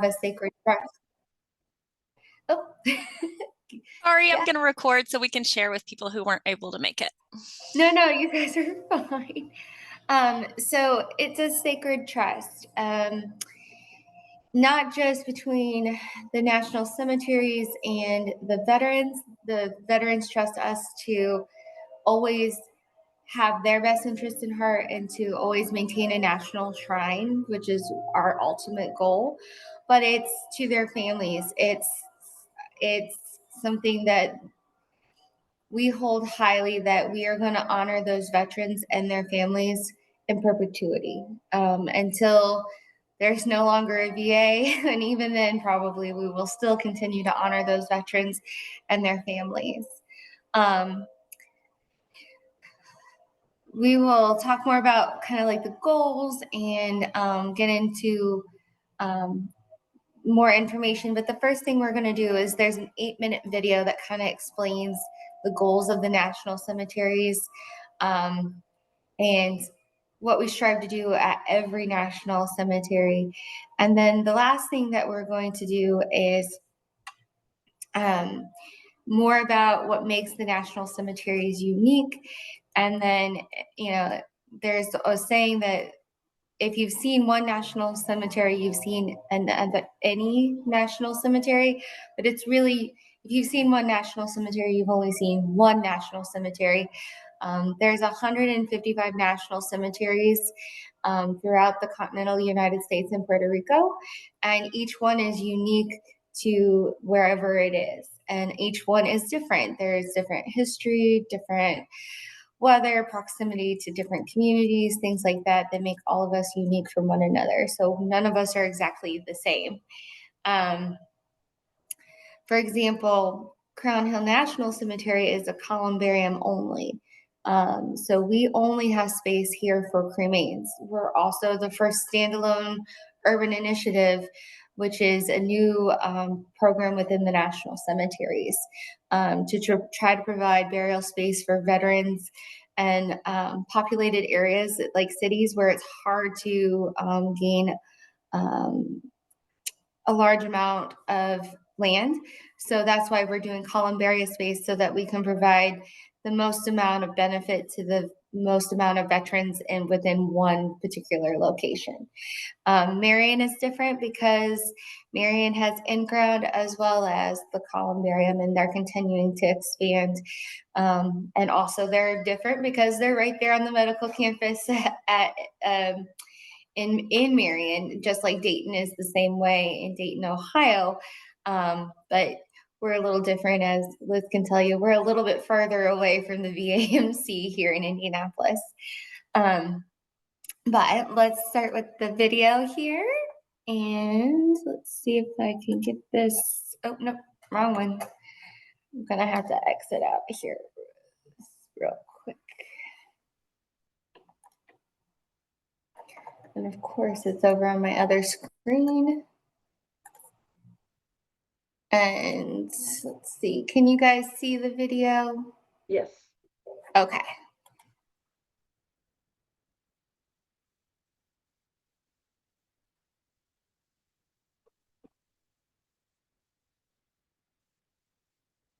a sacred trust. Oh. Sorry, I'm going to record so we can share with people who weren't able to make it. No, you guys are fine. So it's a sacred trust, not just between the national cemeteries and the veterans. The veterans trust us to always have their best interest in heart and to always maintain a national shrine, which is our ultimate goal. But it's to their families. It's something that we hold highly, that we are going to honor those veterans and their families in perpetuity, until there's no longer a VA. And even then, probably we will still continue to honor those veterans and their families. We will talk more about kind of like the goals and get into more information. But the first thing we're going to do is there's an 8-minute video that kind of explains the goals of the national cemeteries and what we strive to do at every national cemetery. And then the last thing that we're going to do is more about what makes the national cemeteries unique. And then, there's a saying that if you've seen one national cemetery, you've seen any national cemetery. But it's really, if you've seen one national cemetery, you've only seen one national cemetery. There's 155 national cemeteries throughout the continental United States and Puerto Rico, and each one is unique to wherever it is, and each one is different. There's different history, different weather, proximity to different communities, things like that make all of us unique from one another. So none of us are exactly the same. For example, Crown Hill National Cemetery is a columbarium only. So we only have space here for cremains. We're also the first standalone urban initiative, which is a new program within the national cemeteries to try to provide burial space for veterans and populated areas like cities where it's hard to gain a large amount of land. So that's why we're doing columbarium space, so that we can provide the most amount of benefit to the most amount of veterans and within one particular location. Marion is different because Marion has in-ground as well as the columbarium, and they're continuing to expand. And also they're different because they're right there on the medical campus in Marion, just like Dayton is the same way in Dayton, Ohio. But we're a little different, as Liz can tell you. We're a little bit further away from the VAMC here in Indianapolis. But let's start with the video here, and let's see if I can get this. Oh, no, wrong one. I'm gonna have to exit out here real quick. And of course, it's over on my other screen. And let's see, can you guys see the video? Yes. Okay.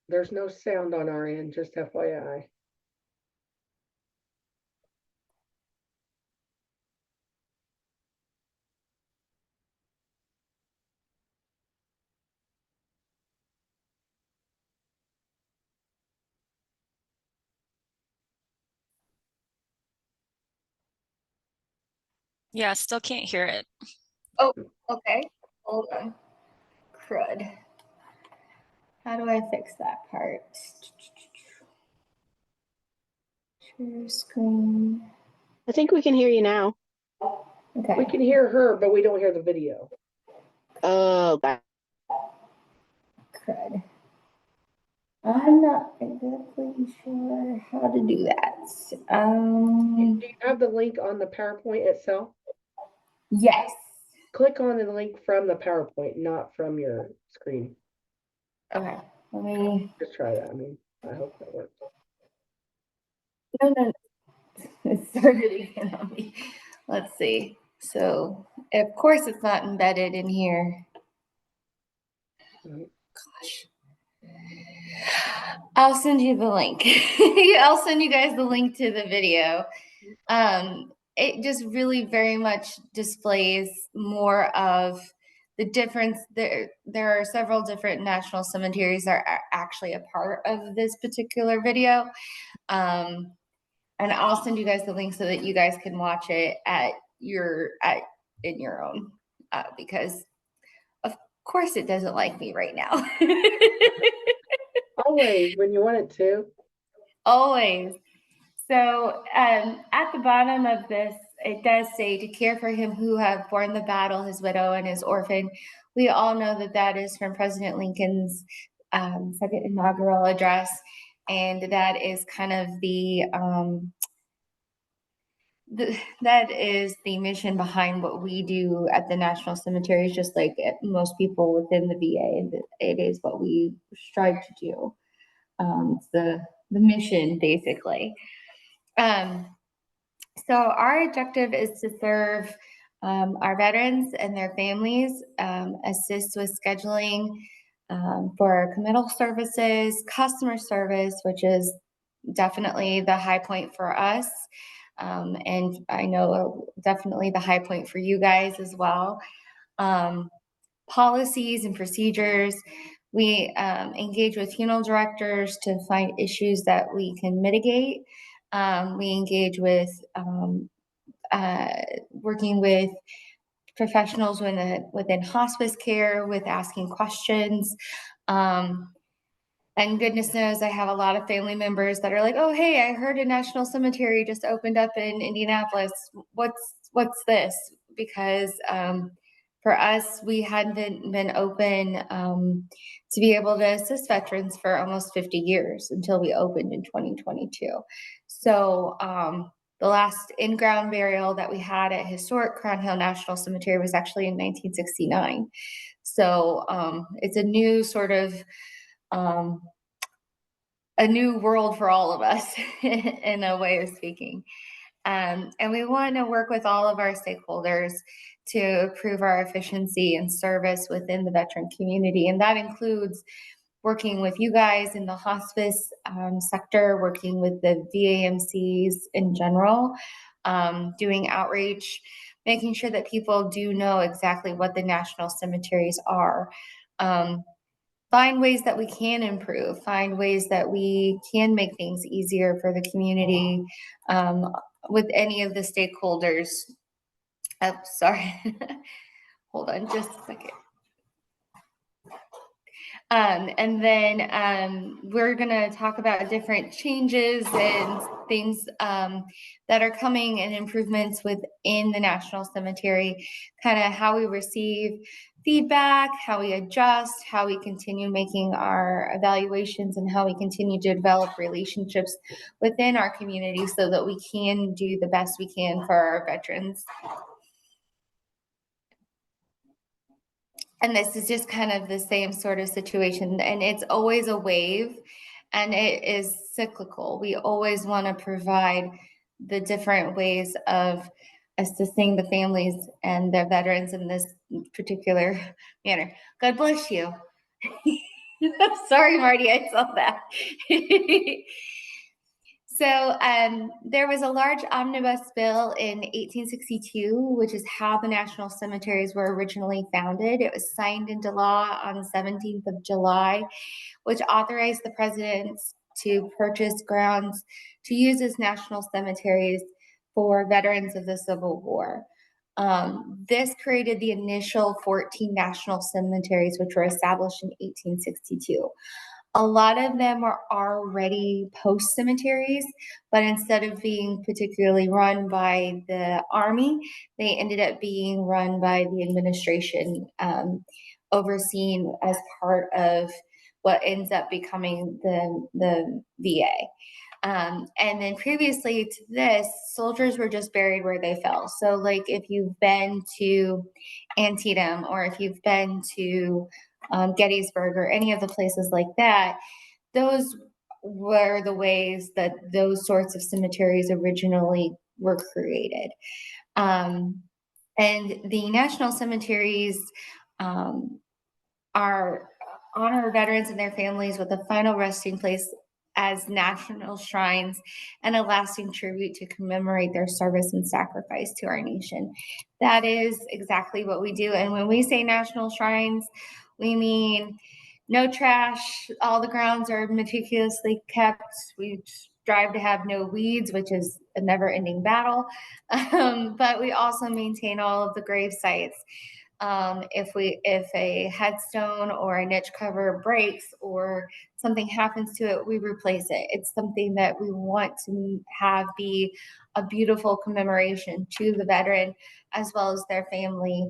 There's no sound on our end, just FYI. Yeah, still can't hear it. Oh, okay. Hold on. Crud. How do I fix that part? Share screen. I think we can hear you now. Okay. We can hear her, but we don't hear the video. Oh, God. Crud. I'm not exactly sure how to do that. Do you have the link on the PowerPoint itself? Yes. Click on the link from the PowerPoint, not from your screen. Okay. Let me just try that. I mean, I hope that works. No. It started again on me. Let's see. So, of course, it's not embedded in here. Gosh. I'll send you the link. I'll send you guys the link to the video. It just really very much displays more of the difference. There are several different national cemeteries that are actually a part of this particular video. And I'll send you guys the link so that you guys can watch it in your own, because of course it doesn't like me right now. Always, when you want it to. Always. So at the bottom of this, it does say to care for him who have borne the battle, his widow and his orphan. We all know that that is from President Lincoln's second inaugural address. And that is kind of that is the mission behind what we do at the National Cemeteries, just like most people within the VA. It is what we strive to do. It's the mission, basically. So our objective is to serve our veterans and their families, assist with scheduling for committal services, customer service, which is definitely the high point for us. And I know definitely the high point for you guys as well. Policies and procedures. We engage with funeral directors to find issues that we can mitigate. We engage with working with professionals within hospice care with asking questions. And goodness knows I have a lot of family members that are like, oh, hey, I heard a national cemetery just opened up in Indianapolis. What's this? Because for us, we hadn't been open to be able to assist veterans for almost 50 years until we opened in 2022. So the last in-ground burial that we had at historic Crown Hill National Cemetery was actually in 1969. So it's a new sort of a new world for all of us in a way of speaking. And we want to work with all of our stakeholders to improve our efficiency and service within the veteran community. And that includes working with you guys in the hospice sector, working with the VAMCs in general, doing outreach, making sure that people do know exactly what the national cemeteries are. Find ways that we can improve, find ways that we can make things easier for the community with any of the stakeholders. Oh, sorry. Hold on just a second. And then we're going to talk about different changes and things that are coming and improvements within the National Cemetery, kind of how we receive feedback, how we adjust, how we continue making our evaluations, and how we continue to develop relationships within our community so that we can do the best we can for our veterans. And this is just kind of the same sort of situation, and it's always a wave and it is cyclical. We always want to provide the different ways of assisting the families and their veterans in this particular manner. God bless you. Sorry, Marty, I saw that. So there was a large omnibus bill in 1862, which is how the national cemeteries were originally founded. It was signed into law on the 17th of July, which authorized the president to purchase grounds to use as national cemeteries for veterans of the Civil War. This created the initial 14 national cemeteries, which were established in 1862. A lot of them were already post cemeteries, but instead of being particularly run by the Army, they ended up being run by the administration, overseen as part of what ends up becoming the VA. And then previously to this, soldiers were just buried where they fell. So like if you've been to Antietam or if you've been to Gettysburg or any of the places like that, those were the ways that those sorts of cemeteries originally were created. And the national cemeteries are honor veterans and their families with a final resting place as national shrines and a lasting tribute to commemorate their service and sacrifice to our nation. That is exactly what we do. And when we say national shrines, we mean no trash, all the grounds are meticulously kept. We strive to have no weeds, which is a never-ending battle. But we also maintain all of the grave sites. If a headstone or a niche cover breaks or something happens to it, we replace it. It's something that we want to have be a beautiful commemoration to the veteran as well as their family,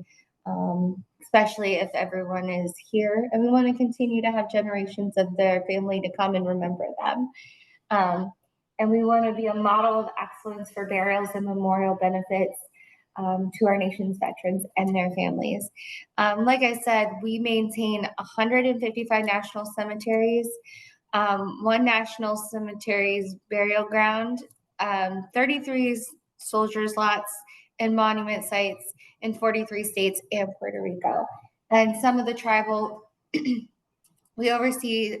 especially if everyone is here, and we want to continue to have generations of their family to come and remember them. And we want to be a model of excellence for burials and memorial benefits to our nation's veterans and their families. Like I said, we maintain 155 national cemeteries, one national cemetery's burial ground, 33 soldiers' lots and monument sites in 43 states and Puerto Rico. And some of the tribal, we oversee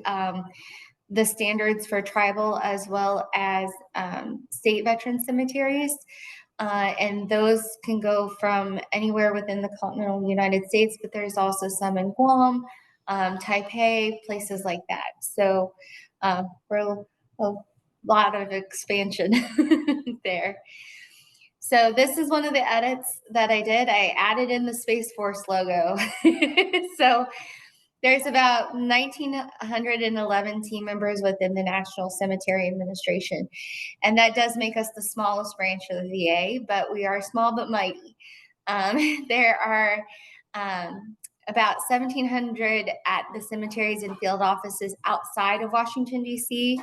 the standards for tribal as well as state veteran cemeteries. And those can go from anywhere within the continental United States, but there's also some in Guam, Taipei, places like that. So we're a lot of expansion there. So this is one of the edits that I did. I added in the Space Force logo. So there's about 1,911 team members within the National Cemetery Administration. And that does make us the smallest branch of the VA, but we are small but mighty. There are about 1,700 at the cemeteries and field offices outside of Washington, D.C.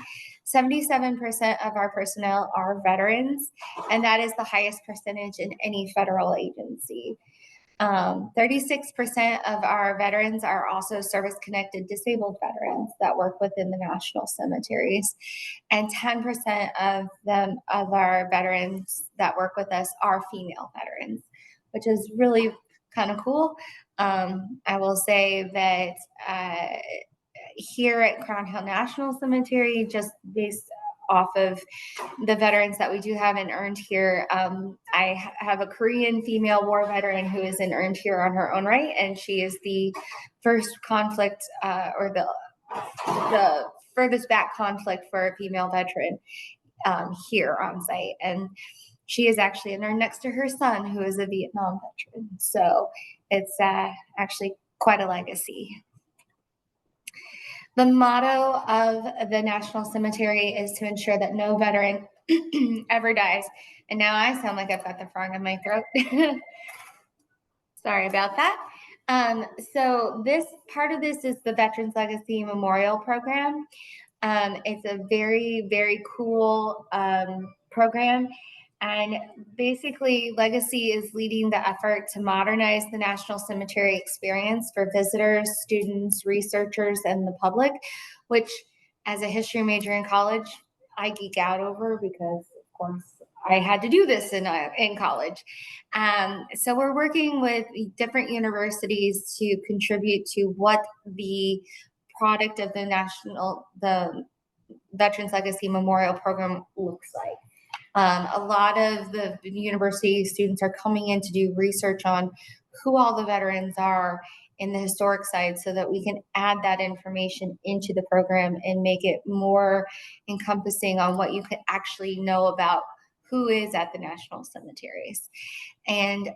77% of our personnel are veterans, and that is the highest percentage in any federal agency. 36% of our veterans are also service-connected disabled veterans that work within the national cemeteries. And 10% of our veterans that work with us are female veterans, which is really kind of cool. I will say that here at Crown Hill National Cemetery, just based off of the veterans that we do have and earned here. I have a Korean female war veteran who is in earned here on her own right, and she is the first conflict or the furthest back conflict for a female veteran here on site. And she is actually in there next to her son, who is a Vietnam veteran. So it's actually quite a legacy. The motto of the National Cemetery is to ensure that no veteran ever dies. And now I sound like I've got the frog in my throat. Sorry about that. So this part of this is the Veterans Legacy Memorial Program. It's a very, very cool program. And basically, Legacy is leading the effort to modernize the National Cemetery experience for visitors, students, researchers, and the public, which as a history major in college, I geek out over because, of course, I had to do this in college. So we're working with different universities to contribute to what the product of the Veterans Legacy Memorial Program looks like. A lot of the university students are coming in to do research on who all the veterans are in the historic side so that we can add that information into the program and make it more encompassing on what you can actually know about who is at the national cemeteries. And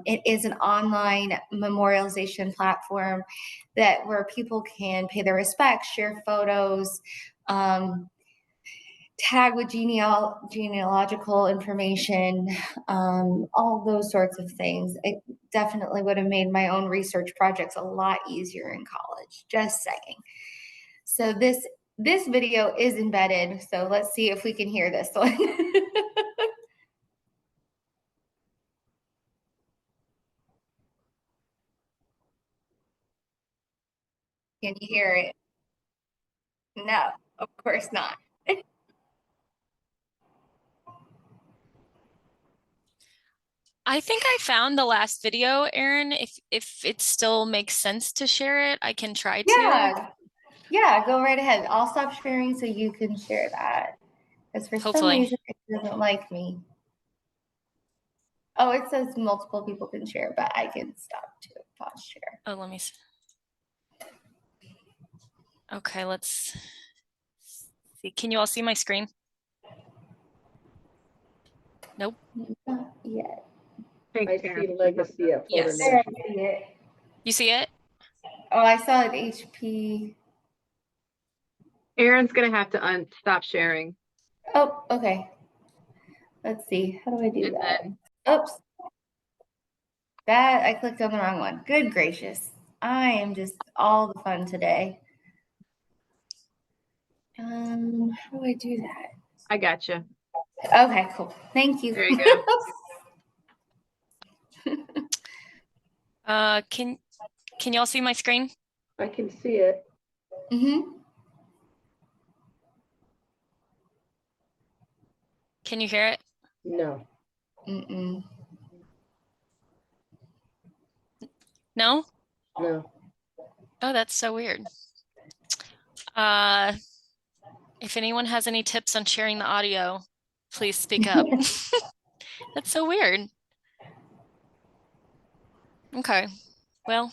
it is an online memorialization platform where people can pay their respects, share photos, tag with genealogical information, all those sorts of things. It definitely would have made my own research projects a lot easier in college, just saying. So this video is embedded, so let's see if we can hear this one. Can you hear it? No, of course not. I think I found the last video, Erin. If it still makes sense to share it, I can try to. Yeah, go right ahead. I'll stop sharing so you can share that. Because for some Hopefully. reason it doesn't like me. Oh, it says multiple people can share, but I can stop to pause share. Oh, let me see. Okay, let's see. Can you all see my screen? Nope. Not yet. I see legacy at Florida Yes. There, I National. see it. You see it? Oh, I saw it HP. Erin's gonna have to stop sharing. Oh, okay. Let's see. How do I do And that? then Oops. That I clicked on the wrong one. Good gracious. I am just all the fun today. How do I do that? I got you. Okay, cool. Thank you. There you go. Can y'all see my screen? I can see it. Mm-hmm. Can you hear it? No. Mm-mm. No? No. Oh, that's so weird. If anyone has any tips on sharing the audio, please speak up. That's so weird. Okay, well.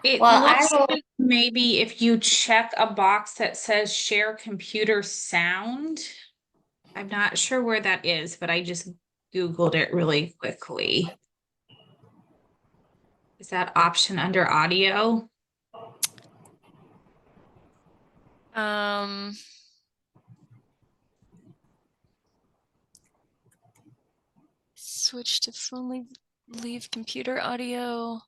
It Well, I looks will. like maybe if you check a box that says share computer sound. I'm not sure where that is, but I just Googled it really quickly. Is that option under audio? Switch to phone, leave computer audio.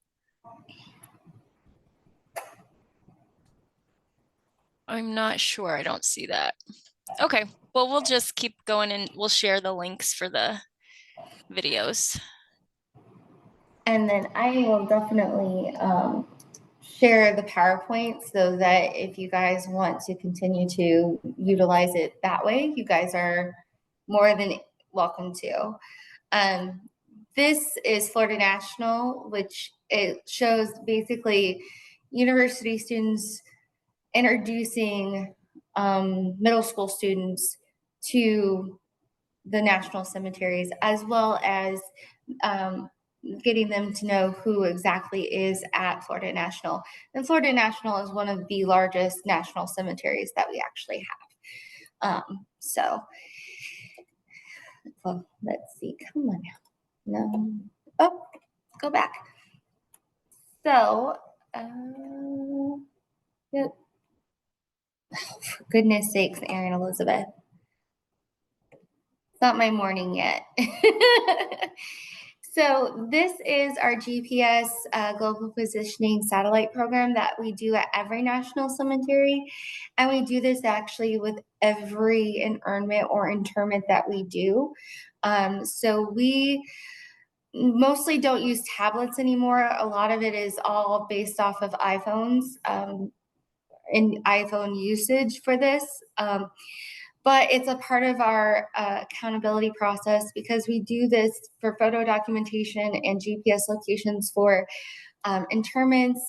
I'm not sure. I don't see that. Okay, well, we'll just keep going and we'll share the links for the videos. And then I will definitely share the PowerPoint so that if you guys want to continue to utilize it that way, you guys are more than welcome to. This is Florida National, which it shows basically university students introducing middle school students to the national cemeteries, as well as getting them to know who exactly is at Florida National. And Florida National is one of the largest national cemeteries that we actually have. Well, let's see, come on now. No, oh, go back. So, yep. Oh, for goodness sakes, Erin Elizabeth. It's not my morning yet. So this is our GPS global positioning satellite program that we do at every national cemetery. And we do this actually with every internment or interment that we do. So we mostly don't use tablets anymore. A lot of it is all based off of iPhones and iPhone usage for this. But it's a part of our accountability process because we do this for photo documentation and GPS locations for interments,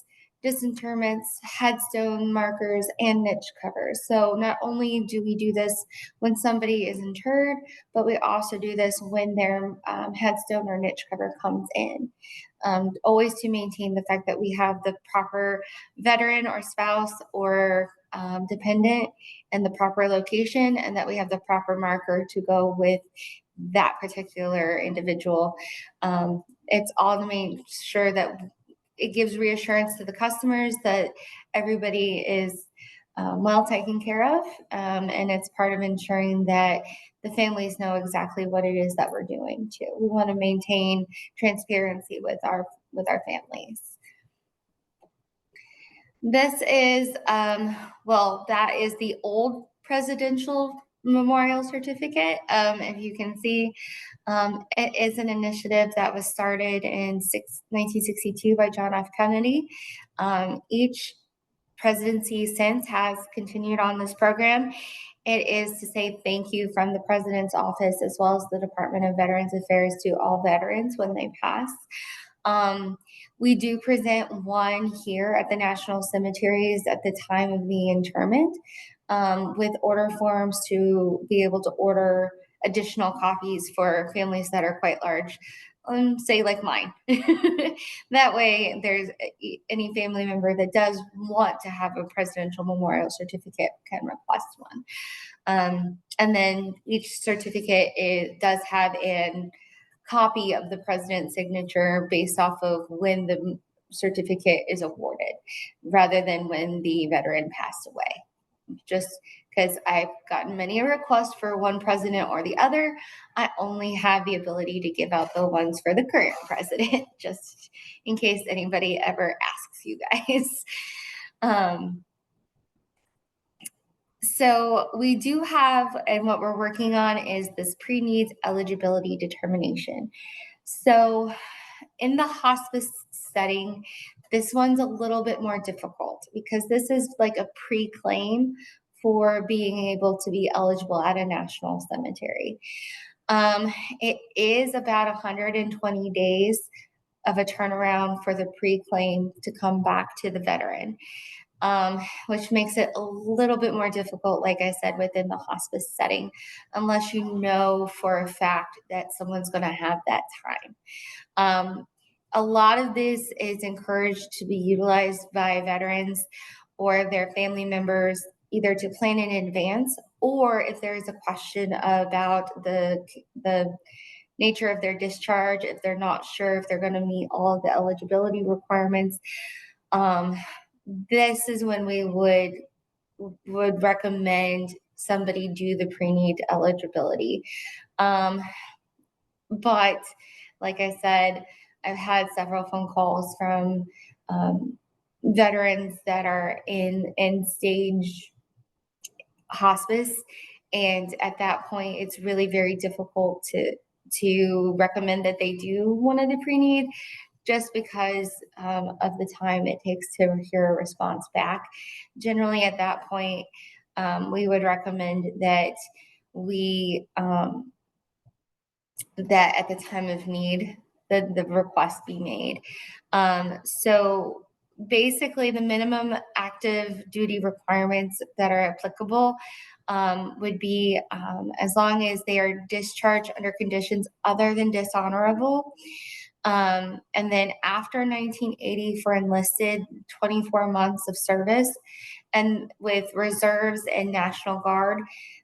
disinterments, headstone markers, and niche covers. So not only do we do this when somebody is interred, but we also do this when their headstone or niche cover comes in. Always to maintain the fact that we have the proper veteran or spouse or dependent in the proper location, and that we have the proper marker to go with that particular individual. It's all to make sure that it gives reassurance to the customers that everybody is well taken care of, and it's part of ensuring that the families know exactly what it is that we're doing too. We want to maintain transparency with our families. This is, well, that is the old presidential memorial certificate. If you can see, it is an initiative that was started in 1962 by John F. Kennedy. Each presidency since has continued on this program. it is to say thank you from the President's office as well as the Department of Veterans Affairs to all veterans when they pass. We do present one here at the National Cemeteries at the time of the interment, with order forms to be able to order additional copies for families that are quite large, say like mine. That way there's any family member that does want to have a presidential memorial certificate can request one. And then each certificate does have a copy of the president's signature based off of when the certificate is awarded, rather than when the veteran passed away. Just because I've gotten many requests for one president or the other, I only have the ability to give out the ones for the current president, just in case anybody ever asks you guys. So we do have, and what we're working on is this pre-needs eligibility determination. So in the hospice setting, this one's a little bit more difficult because this is like a pre-claim for being able to be eligible at a national cemetery. It is about 120 days of a turnaround for the pre-claim to come back to the veteran, which makes it a little bit more difficult, like I said, within the hospice setting, unless you know for a fact that someone's going to have that time. A lot of this is encouraged to be utilized by veterans or their family members, either to plan in advance, or if there is a question about the nature of their discharge, if they're not sure if they're going to meet all of the eligibility requirements. This is when we would recommend somebody do the pre-need eligibility. But like I said, I've had several phone calls from veterans that are in end-stage hospice, and at that point, it's really very difficult to recommend that they do one of the pre-need, just because of the time it takes to hear a response back. Generally, at that point, we would recommend that that at the time of need, the request be made. So basically, the minimum active duty requirements that are applicable would be as long as they are discharged under conditions other than dishonorable. And then after 1980 for enlisted, 24 months of service. And with reserves and National Guard,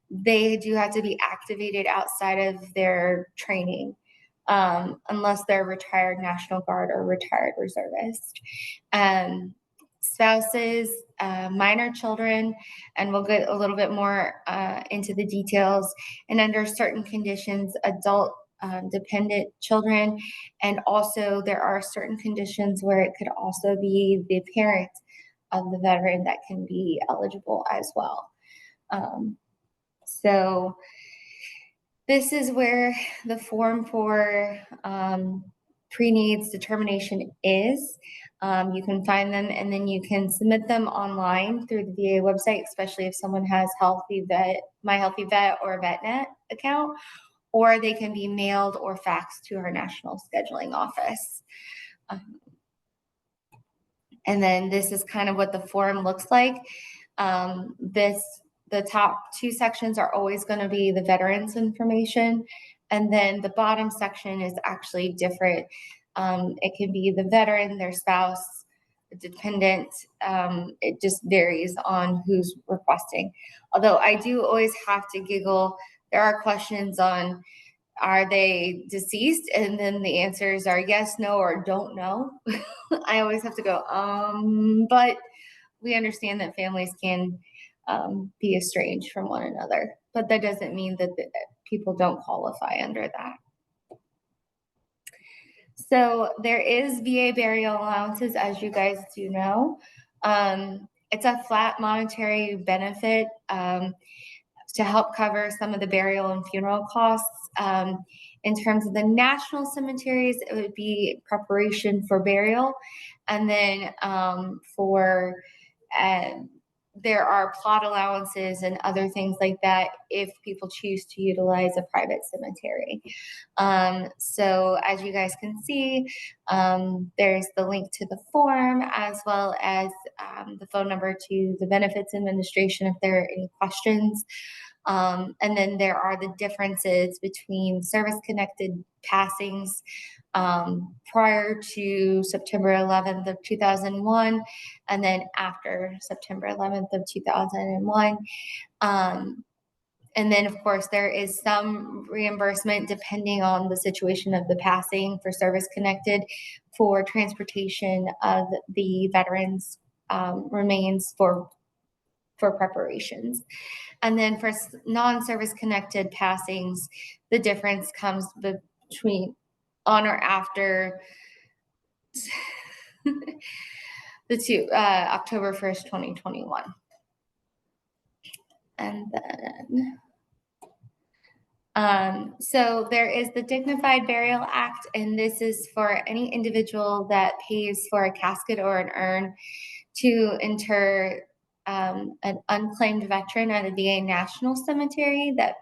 they do have to be activated outside of their training, unless they're retired National Guard or retired reservist. Spouses, minor children, and we'll get a little bit more into the details, and under certain conditions, adult dependent children, and also there are certain conditions where it could also be the parent of the veteran that can be eligible as well. So this is where the form for pre-needs determination is. You can find them, and then you can submit them online through the VA website, especially if someone has My Healthy Vet or VetNet account, or they can be mailed or faxed to our national scheduling office. And then this is kind of what the form looks like. The top two sections are always going to be the veterans information. And then the bottom section is actually different. It can be the veteran, their spouse, the dependent. It just varies on who's requesting. Although I do always have to giggle. There are questions on, are they deceased? And then the answers are yes, no, or don't know. I always have to go, but we understand that families can be estranged from one another, but that doesn't mean that people don't qualify under that. So there is VA burial allowances, as you guys do know. It's a flat monetary benefit to help cover some of the burial and funeral costs. In terms of the national cemeteries, it would be preparation for burial. And then for there are plot allowances and other things like that if people choose to utilize a private cemetery. So as you guys can see, there's the link to the form as well as the phone number to the benefits administration if there are any questions. And then there are the differences between service-connected passings prior to September 11th of 2001, and then after September 11th of 2001. And then, of course, there is some reimbursement depending on the situation of the passing for service-connected for transportation of the veterans' remains for preparations. And then for non-service connected passings, the difference comes between on or after the two, October 1st, 2021. And then, so there is the Dignified Burial Act, and this is for any individual that pays for a casket or an urn to inter an unclaimed veteran at a VA National Cemetery that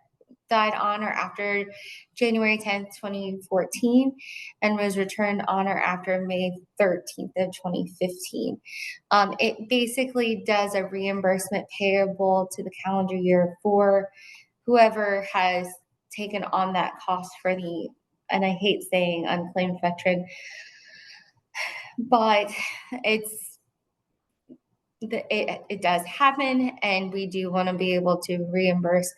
died on or after January 10th, 2014, and was returned on or after May 13th of 2015. It basically does a reimbursement payable to the calendar year for whoever has taken on that cost for the, and I hate saying unclaimed veteran, but it does happen, and we do want to be able to reimburse.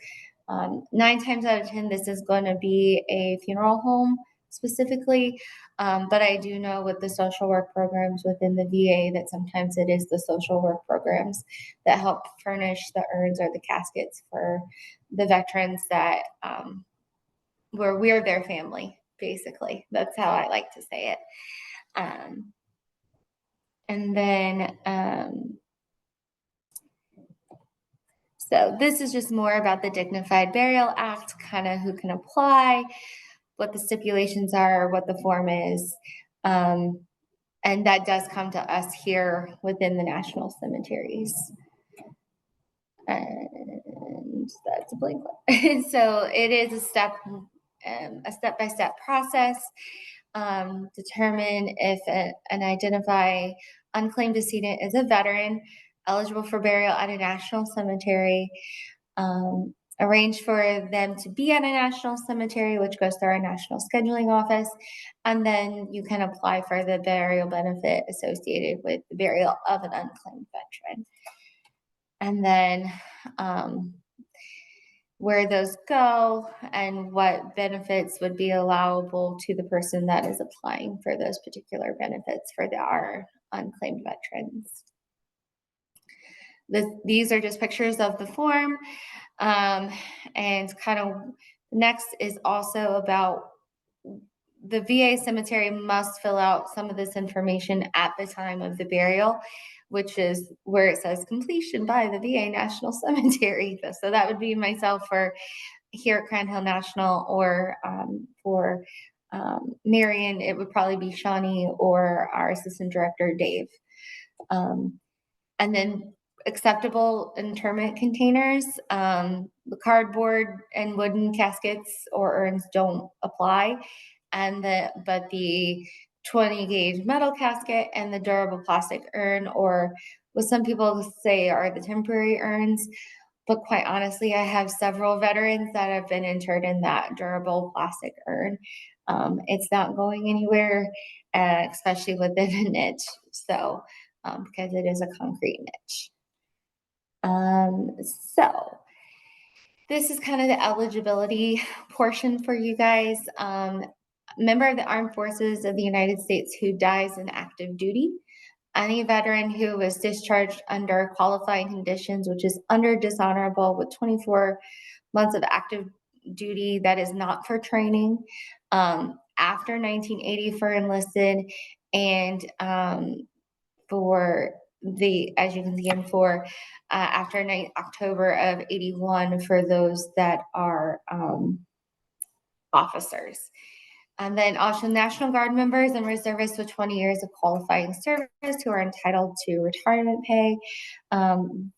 9 times out of 10, this is going to be a funeral home specifically, but I do know with the social work programs within the VA that sometimes it is the social work programs that help furnish the urns or the caskets for the veterans that where we're their family, basically. That's how I like to say it. And then so this is just more about the Dignified Burial Act, kind of who can apply, what the stipulations are, what the form is. And that does come to us here within the national cemeteries. And that's a blank one. So it is a step-by-step process. Determine if and identify unclaimed decedent is a veteran eligible for burial at a national cemetery. Arrange for them to be at a national cemetery, which goes through our national scheduling office. And then you can apply for the burial benefit associated with the burial of an unclaimed veteran. And then where those go and what benefits would be allowable to the person that is applying for those particular benefits for our unclaimed veterans. These are just pictures of the form, and kind of next is also about the VA cemetery must fill out some of this information at the time of the burial, which is where it says completion by the VA National Cemetery. So that would be myself for here at Crown Hill National, or for Marion, it would probably be Shawnee or our assistant director, Dave. And then acceptable interment containers, the cardboard and wooden caskets or urns don't apply, but the 20 gauge metal casket and the durable plastic urn, or what some people say are the temporary urns. But quite honestly, I have several veterans that have been interred in that durable plastic urn. It's not going anywhere, especially within a niche. So, because it is a concrete niche. So this is kind of the eligibility portion for you guys. Member of the Armed Forces of the United States who dies in active duty. Any veteran who was discharged under qualifying conditions, which is under dishonorable with 24 months of active duty that is not for training, after 1980 for enlisted, and for the, as you can see, and for after October of 81 for those that are officers. And then also National Guard members and reservists with 20 years of qualifying service who are entitled to retirement pay.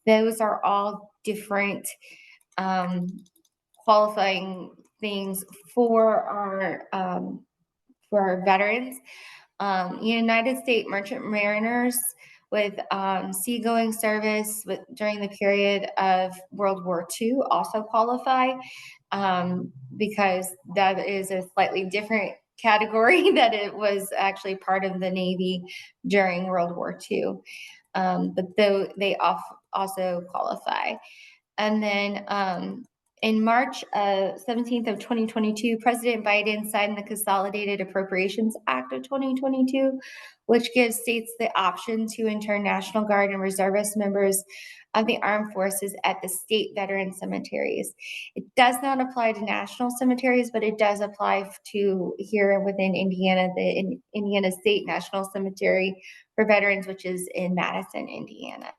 Those are all different qualifying things for our veterans. United States merchant mariners with seagoing service during the period of World War II also qualify, because that is a slightly different category that it was actually part of the Navy during World War II. But though they also qualify. And then in March 17th of 2022, President Biden signed the Consolidated Appropriations Act of 2022, which gives states the option to intern National Guard and reservist members of the armed forces at the state veteran cemeteries. It does not apply to national cemeteries, but it does apply to here within Indiana, the Indiana State National Cemetery for Veterans, which is in Madison, Indiana.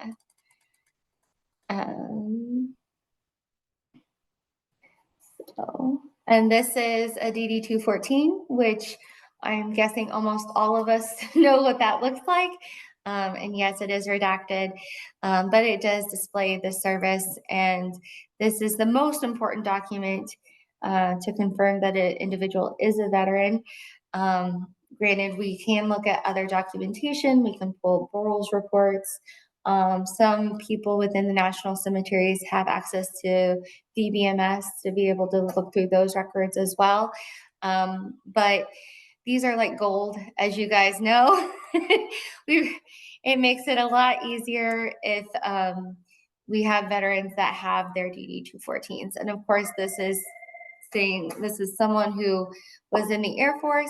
And this is a DD 214, which I'm guessing almost all of us know what that looks like. And yes, it is redacted, but it does display the service. And this is the most important document to confirm that an individual is a veteran. Granted, we can look at other documentation. We can pull Burrell's reports. Some people within the national cemeteries have access to DBMS to be able to look through those records as well. But these are like gold, as you guys know. It makes it a lot easier if we have veterans that have their DD 214s. And of course, this is someone who was in the Air Force,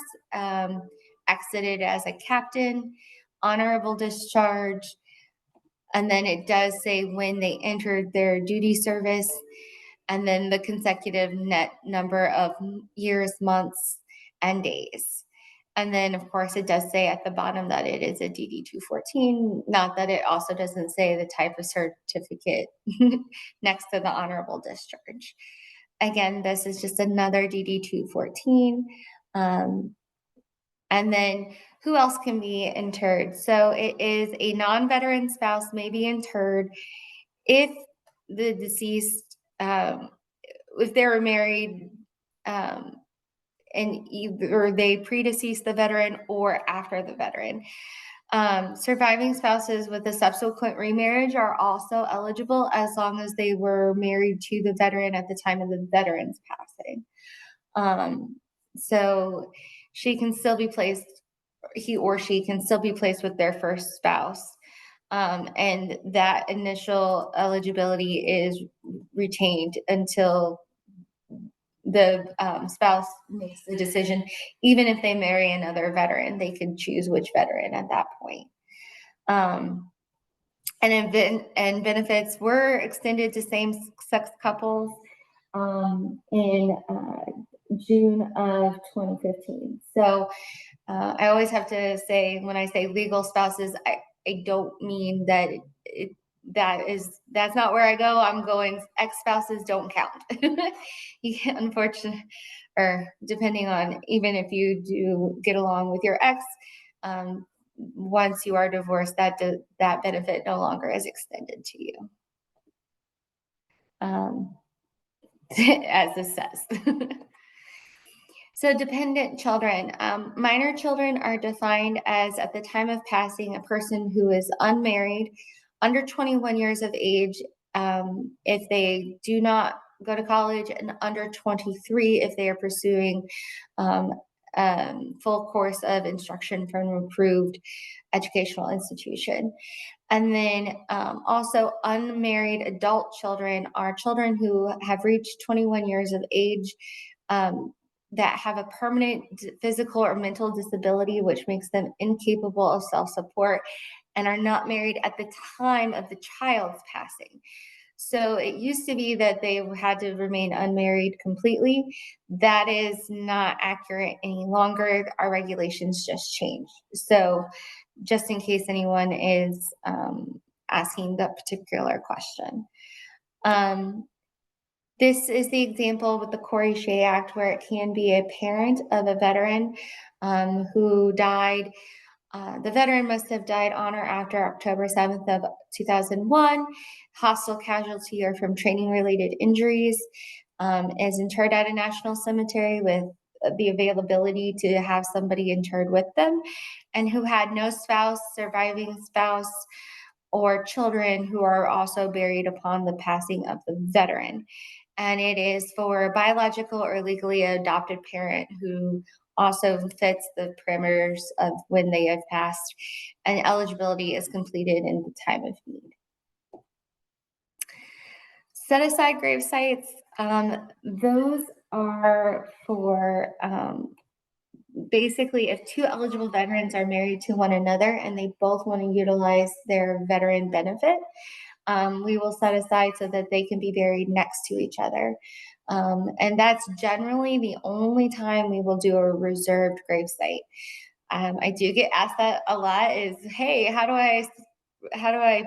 exited as a captain, honorable discharge, and then it does say when they entered their duty service, and then the consecutive net number of years, months, and days. And then, of course, it does say at the bottom that it is a DD 214, not that it also doesn't say the type of certificate next to the honorable discharge. Again, this is just another DD 214. And then who else can be interred? So it is a non-veteran spouse may be interred if the deceased, if they were married, and either they predeceased the veteran or after the veteran. Surviving spouses with a subsequent remarriage are also eligible as long as they were married to the veteran at the time of the veteran's passing. So she can still be placed, he or she can still be placed with their first spouse. And that initial eligibility is retained until the spouse makes the decision. Even if they marry another veteran, they can choose which veteran at that point. And benefits were extended to same-sex couples in June of 2015. So I always have to say, when I say legal spouses, I don't mean that that's not where I go. I'm going, ex-spouses don't count. Unfortunately, or depending on, even if you do get along with your ex, once you are divorced, that benefit no longer is extended to you. As this says. So dependent children, minor children are defined as, at the time of passing, a person who is unmarried, under 21 years of age, if they do not go to college, and under 23 if they are pursuing full course of instruction from an approved educational institution. And then also unmarried adult children are children who have reached 21 years of age, that have a permanent physical or mental disability, which makes them incapable of self-support, and are not married at the time of the child's passing. So it used to be that they had to remain unmarried completely. That is not accurate any longer. Our regulations just changed. So just in case anyone is asking that particular question. This is the example with the Corey Shea Act, where it can be a parent of a veteran who died. The veteran must have died on or after October 7th of 2001, hostile casualty or from training-related injuries, is interred at a national cemetery with the availability to have somebody interred with them, and who had no spouse, surviving spouse, or children who are also buried upon the passing of the veteran. And it is for a biological or legally adopted parent who also fits the parameters of when they have passed, and eligibility is completed in the time of need. Set aside grave sites, those are for basically if two eligible veterans are married to one another and they both want to utilize their veteran benefit, we will set aside so that they can be buried next to each other. And that's generally the only time we will do a reserved gravesite. I do get asked that a lot is, hey, how do I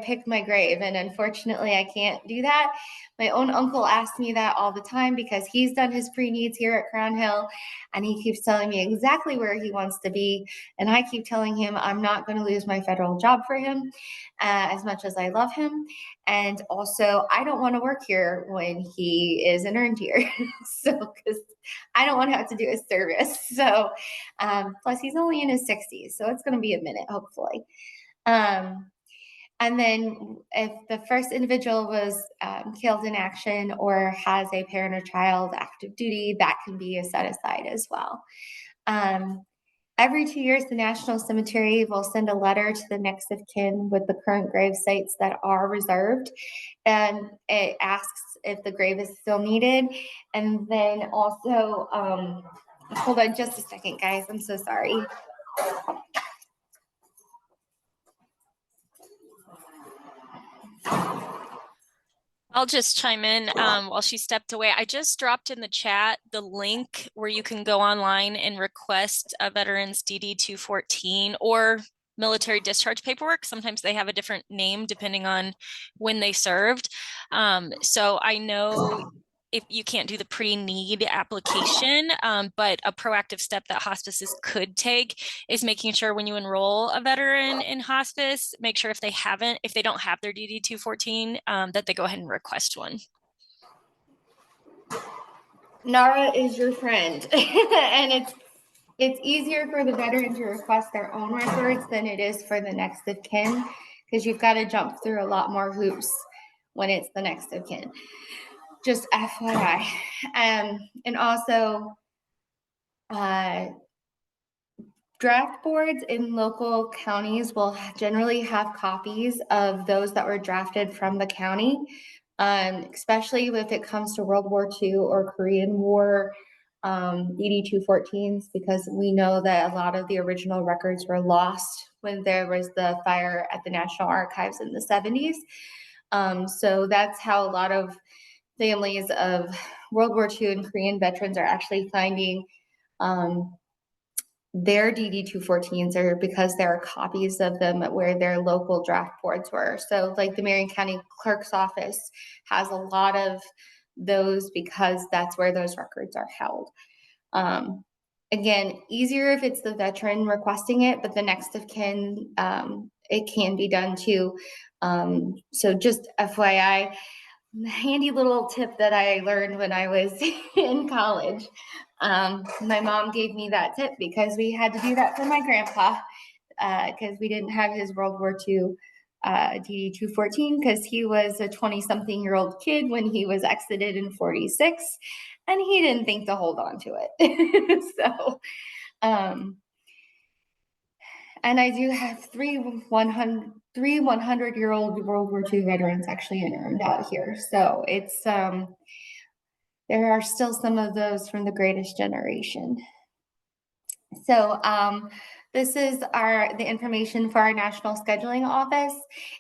pick my grave? And unfortunately, I can't do that. My own uncle asks me that all the time because he's done his pre-needs here at Crown Hill, and he keeps telling me exactly where he wants to be. And I keep telling him I'm not going to lose my federal job for him, as much as I love him. And also, I don't want to work here when he is interned here. So, because I don't want to have to do a service. So, plus he's only in his 60s, so it's going to be a minute, hopefully. And then if the first individual was killed in action or has a parent or child active duty, that can be a set aside as well. Every 2 years, the National Cemetery will send a letter to the next of kin with the current grave sites that are reserved. And it asks if the grave is still needed. And then also, hold on just a second, guys. I'm so sorry. I'll just chime in while she stepped away. I just dropped in the chat the link where you can go online and request a veteran's DD 214 or military discharge paperwork. Sometimes they have a different name depending on when they served. So I know if you can't do the pre-need application, but a proactive step that hospices could take is making sure when you enroll a veteran in hospice, make sure if they don't have their DD 214, that they go ahead and request one. NARA is your friend. And it's easier for the veteran to request their own records than it is for the next of kin, because you've got to jump through a lot more hoops when it's the next of kin. Just FYI. And also, draft boards in local counties will generally have copies of those that were drafted from the county, especially if it comes to World War II or Korean War DD 214s, because we know that a lot of the original records were lost when there was the fire at the National Archives in the 70s. So that's how a lot of families of World War II and Korean veterans are actually finding their DD 214s are because there are copies of them where their local draft boards were. So like the Marion County Clerk's Office has a lot of those because that's where those records are held. Again, easier if it's the veteran requesting it, but the next of kin, it can be done too. So just FYI, handy little tip that I learned when I was in college. My mom gave me that tip because we had to do that for my grandpa, because we didn't have his World War II DD 214 because he was a 20-something-year-old kid when he was exited in 46, and he didn't think to hold on to it. So, and I do have three 100-year-old World War II veterans actually interned out here. So it's there are still some of those from the greatest generation. So this is the information for our national scheduling office.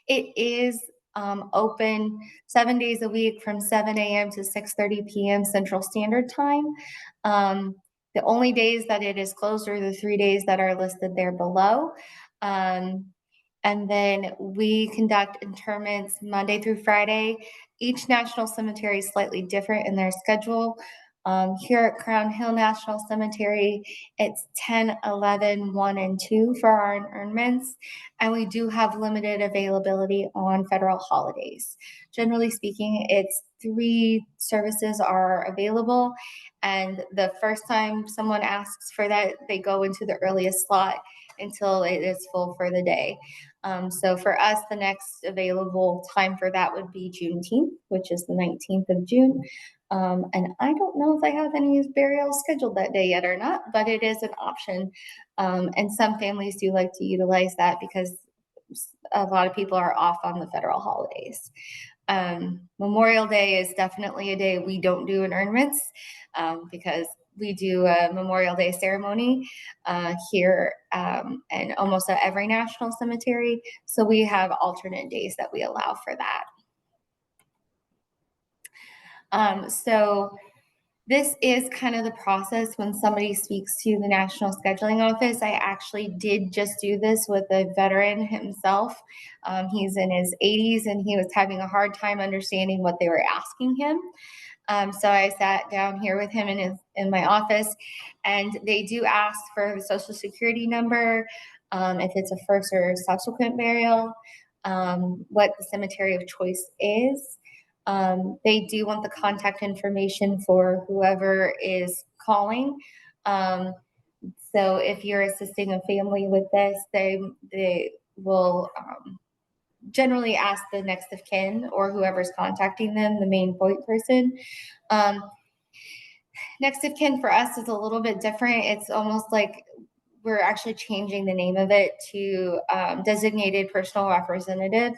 It is open 7 days a week from 7 a.m. to 6:30 p.m. Central Standard Time. The only days that it is closed are the 3 days that are listed there below. And then we conduct interments Monday through Friday. Each national cemetery is slightly different in their schedule. Here at Crown Hill National Cemetery, it's 10, 11, 1, and 2 for our interments. And we do have limited availability on federal holidays. Generally speaking, it's 3 services are available. And the first time someone asks for that, they go into the earliest slot until it is full for the day. So for us, the next available time for that would be Juneteenth, which is the 19th of June. And I don't know if I have any burials scheduled that day yet or not, but it is an option. And some families do like to utilize that because a lot of people are off on the federal holidays. Memorial Day is definitely a day we don't do interments because we do a Memorial Day ceremony here and almost at every national cemetery. So we have alternate days that we allow for that. So this is kind of the process when somebody speaks to the National Scheduling Office. I actually did just do this with a veteran himself. He's in his 80s and he was having a hard time understanding what they were asking him. So I sat down here with him in my office, and they do ask for the social security number, if it's a first or subsequent burial, what the cemetery of choice is. They do want the contact information for whoever is calling. So if you're assisting a family with this, they will generally ask the next of kin or whoever's contacting them, the main point person. Next of kin for us is a little bit different. It's almost like we're actually changing the name of it to designated personal representative.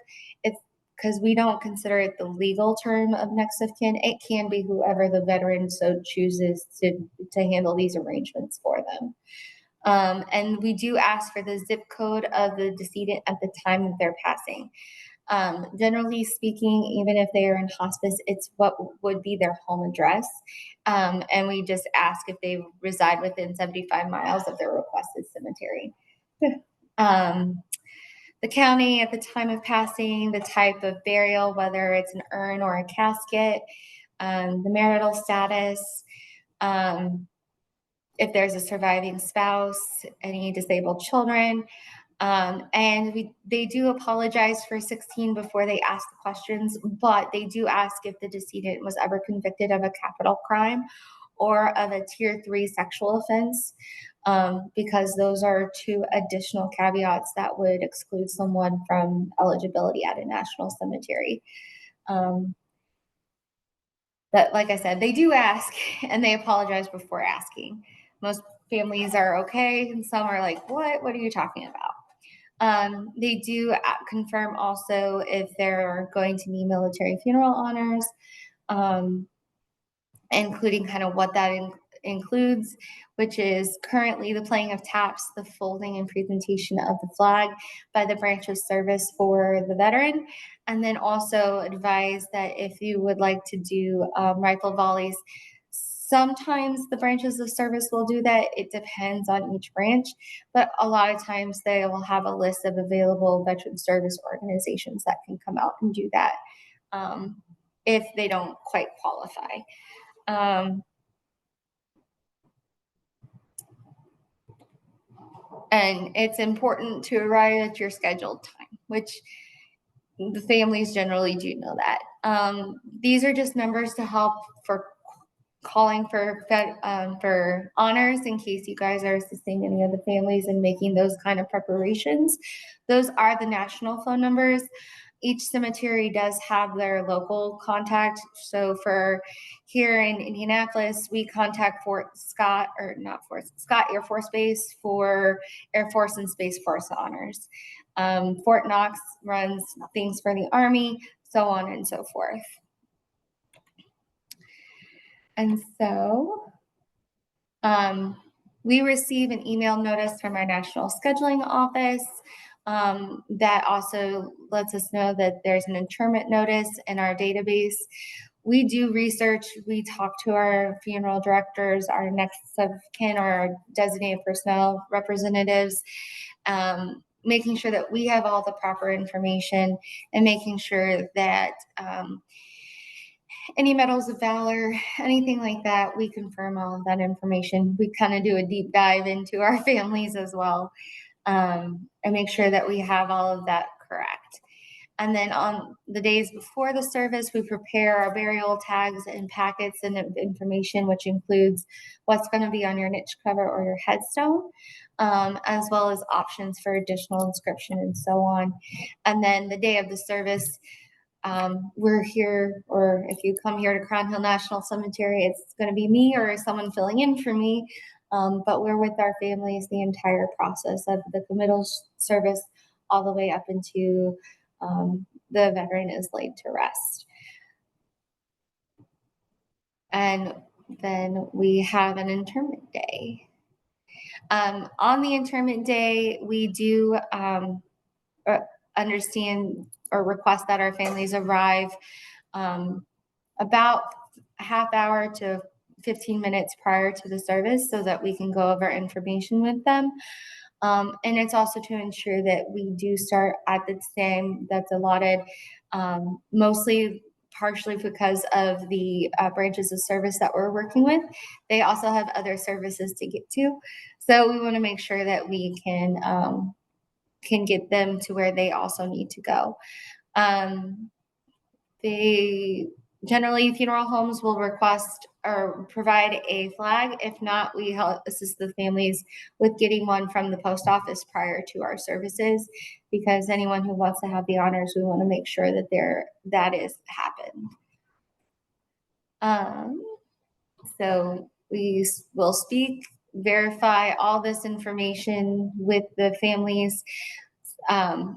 It's because we don't consider it the legal term of next of kin. It can be whoever the veteran so chooses to handle these arrangements for them. And we do ask for the zip code of the decedent at the time of their passing. Generally speaking, even if they are in hospice, it's what would be their home address. And we just ask if they reside within 75 miles of their requested cemetery. The county at the time of passing, the type of burial, whether it's an urn or a casket, the marital status, if there's a surviving spouse, any disabled children. And they do apologize for 16 before they ask the questions, but they do ask if the decedent was ever convicted of a capital crime or of a tier 3 sexual offense, because those are 2 additional caveats that would exclude someone from eligibility at a national cemetery. But like I said, they do ask and they apologize before asking. Most families are okay and some are like, what are you talking about? They do confirm also if they're going to be military funeral honors, including kind of what that includes, which is currently the playing of taps, the folding and presentation of the flag by the branch of service for the veteran, and then also advise that if you would like to do rifle volleys, sometimes the branches of service will do that. It depends on each branch, but a lot of times they will have a list of available veteran service organizations that can come out and do that if they don't quite qualify. And it's important to arrive at your scheduled time, which the families generally do know that. These are just numbers to help for calling for honors in case you guys are assisting any of the families and making those kind of preparations. Those are the national phone numbers. Each cemetery does have their local contact. So for here in Indianapolis, we contact Scott Air Force Base for Air Force and Space Force honors. Fort Knox runs things for the Army, so on and so forth. And so we receive an email notice from our National Scheduling Office that also lets us know that there's an interment notice in our database. We do research, we talk to our funeral directors, our next of kin or our designated personnel representatives, making sure that we have all the proper information and making sure that any medals of valor, anything like that, we confirm all of that information. We kind of do a deep dive into our families as well, and make sure that we have all of that correct. And then on the days before the service, we prepare our burial tags and packets and information, which includes what's going to be on your niche cover or your headstone, as well as options for additional inscription and so on. And then the day of the service, we're here, or if you come here to Crown Hill National Cemetery, it's going to be me or someone filling in for me. But we're with our families the entire process of the committal service all the way up into the veteran is laid to rest. And then we have an interment day. On the interment day, we do understand or request that our families arrive about a half hour to 15 minutes prior to the service so that we can go over information with them. And it's also to ensure that we do start at the time that's allotted, mostly partially because of the branches of service that we're working with. They also have other services to get to. So we want to make sure that we can get them to where they also need to go. They generally, funeral homes will request or provide a flag. If not, we help assist the families with getting one from the post office prior to our services, because anyone who wants to have the honors, we want to make sure that that is happened. So we will speak, verify all this information with the families.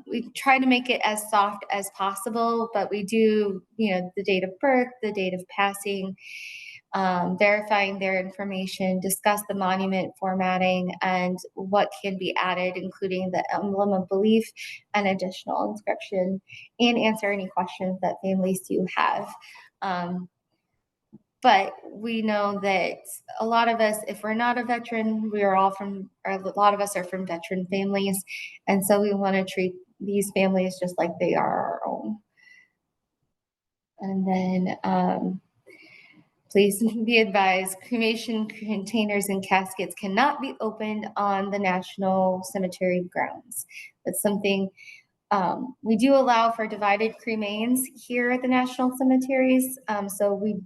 We try to make it as soft as possible, but we do, the date of birth, the date of passing, verifying their information, discuss the monument formatting and what can be added, including the emblem of belief and additional inscription, and answer any questions that families do have. But we know that a lot of us, if we're not a veteran, a lot of us are from veteran families. And so we want to treat these families just like they are our own. And then please be advised, cremation containers and caskets cannot be opened on the National Cemetery grounds. That's something we do allow for divided cremains here at the National Cemeteries. So we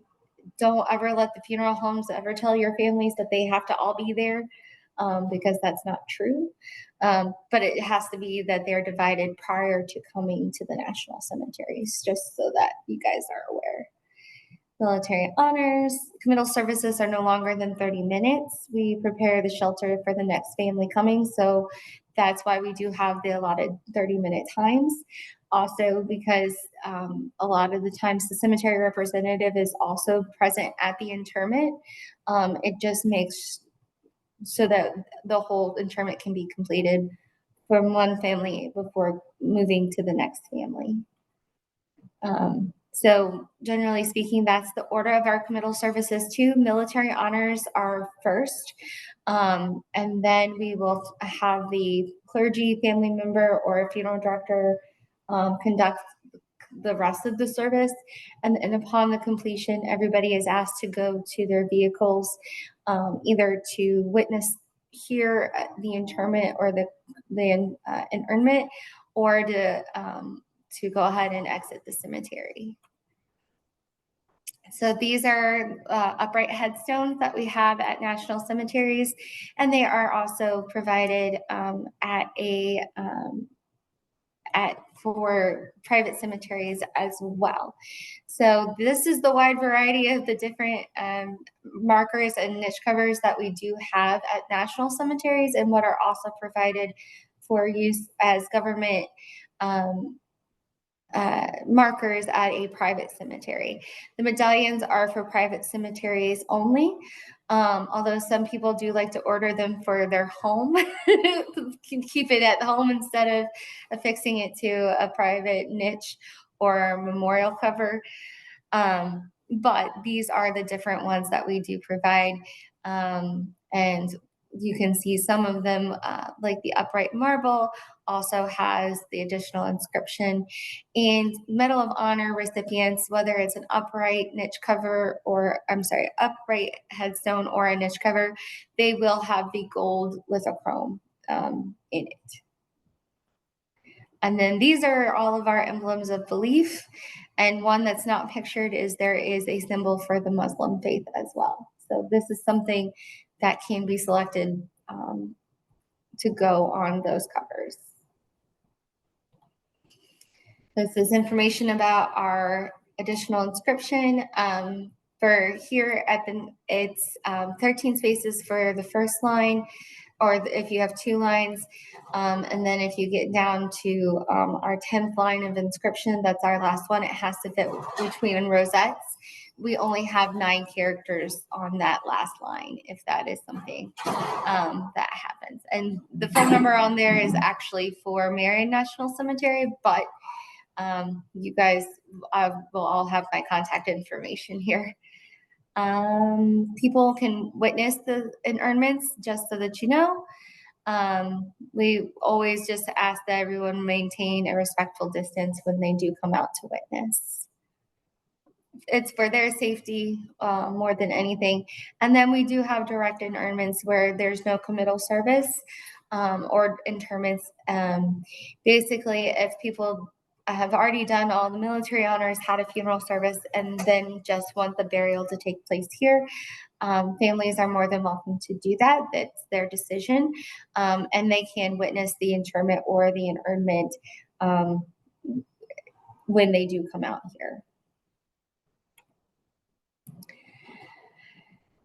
don't ever let the funeral homes ever tell your families that they have to all be there, because that's not true. But it has to be that they're divided prior to coming to the National Cemeteries, just so that you guys are aware. Military honors, committal services are no longer than 30 minutes. We prepare the shelter for the next family coming, so that's why we do have the allotted 30-minute times. Also, because a lot of the times the cemetery representative is also present at the interment, it just makes so that the whole interment can be completed from one family before moving to the next family. So generally speaking, that's the order of our committal services too. Military honors are first, and then we will have the clergy, family member, or funeral director conduct the rest of the service. And upon the completion, everybody is asked to go to their vehicles, either to witness here at the interment or the internment, or to go ahead and exit the cemetery. So these are upright headstones that we have at national cemeteries, and they are also provided for private cemeteries as well. So this is the wide variety of the different markers and niche covers that we do have at national cemeteries, and what are also provided for use as government markers at a private cemetery. The medallions are for private cemeteries only, although some people do like to order them for their home. Can keep it at home instead of affixing it to a private niche or memorial cover. But these are the different ones that we do provide. And you can see some of them, like the upright marble, also has the additional inscription. And Medal of Honor recipients, whether it's an upright niche cover or, I'm sorry, upright headstone or a niche cover, they will have the gold lithochrome in it. And then these are all of our emblems of belief. And one that's not pictured is there is a symbol for the Muslim faith as well. So this is something that can be selected to go on those covers. This is information about our additional inscription. For here at it's 13 spaces for the first line, or if you have 2 lines. And then if you get down to our 10th line of inscription, that's our last one, it has to fit between rosettes. We only have 9 characters on that last line, if that is something that happens. And the phone number on there is actually for Marion National Cemetery, but you guys will all have my contact information here. People can witness the internments, just so that you know. We always just ask that everyone maintain a respectful distance when they do come out to witness. It's for their safety more than anything. And then we do have direct internments where there's no committal service or interments. Basically, if people have already done all the military honors, had a funeral service, and then just want the burial to take place here, families are more than welcome to do that. That's their decision. And they can witness the interment or the internment when they do come out here.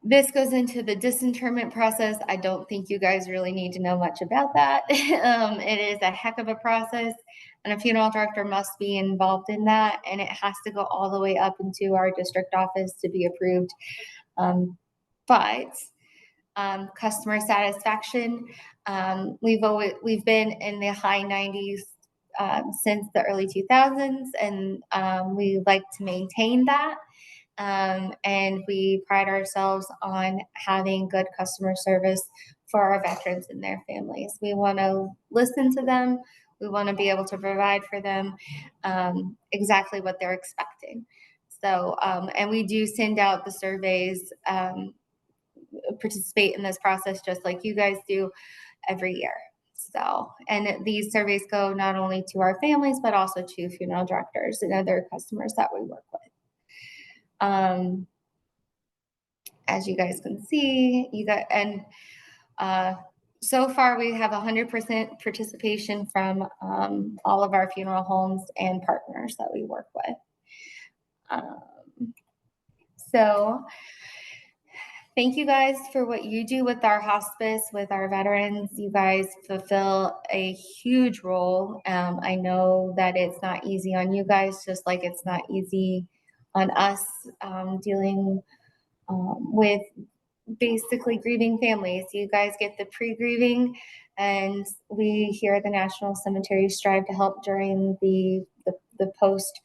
This goes into the disinterment process. I don't think you guys really need to know much about that. It is a heck of a process, and a funeral director must be involved in that, and it has to go all the way up into our district office to be approved. But customer satisfaction, we've been in the high 90s since the early 2000s, and we like to maintain that. And we pride ourselves on having good customer service for our veterans and their families. We want to listen to them. We want to be able to provide for them exactly what they're expecting. So, and we do send out the surveys, participate in this process just like you guys do every year. So, and these surveys go not only to our families, but also to funeral directors and other customers that we work with. As you guys can see, so far we have 100% participation from all of our funeral homes and partners that we work with. So thank you guys for what you do with our hospice, with our veterans. You guys fulfill a huge role. I know that it's not easy on you guys, just like it's not easy on us dealing with basically grieving families. You guys get the pre-grieving, and we here at the National Cemetery strive to help during the post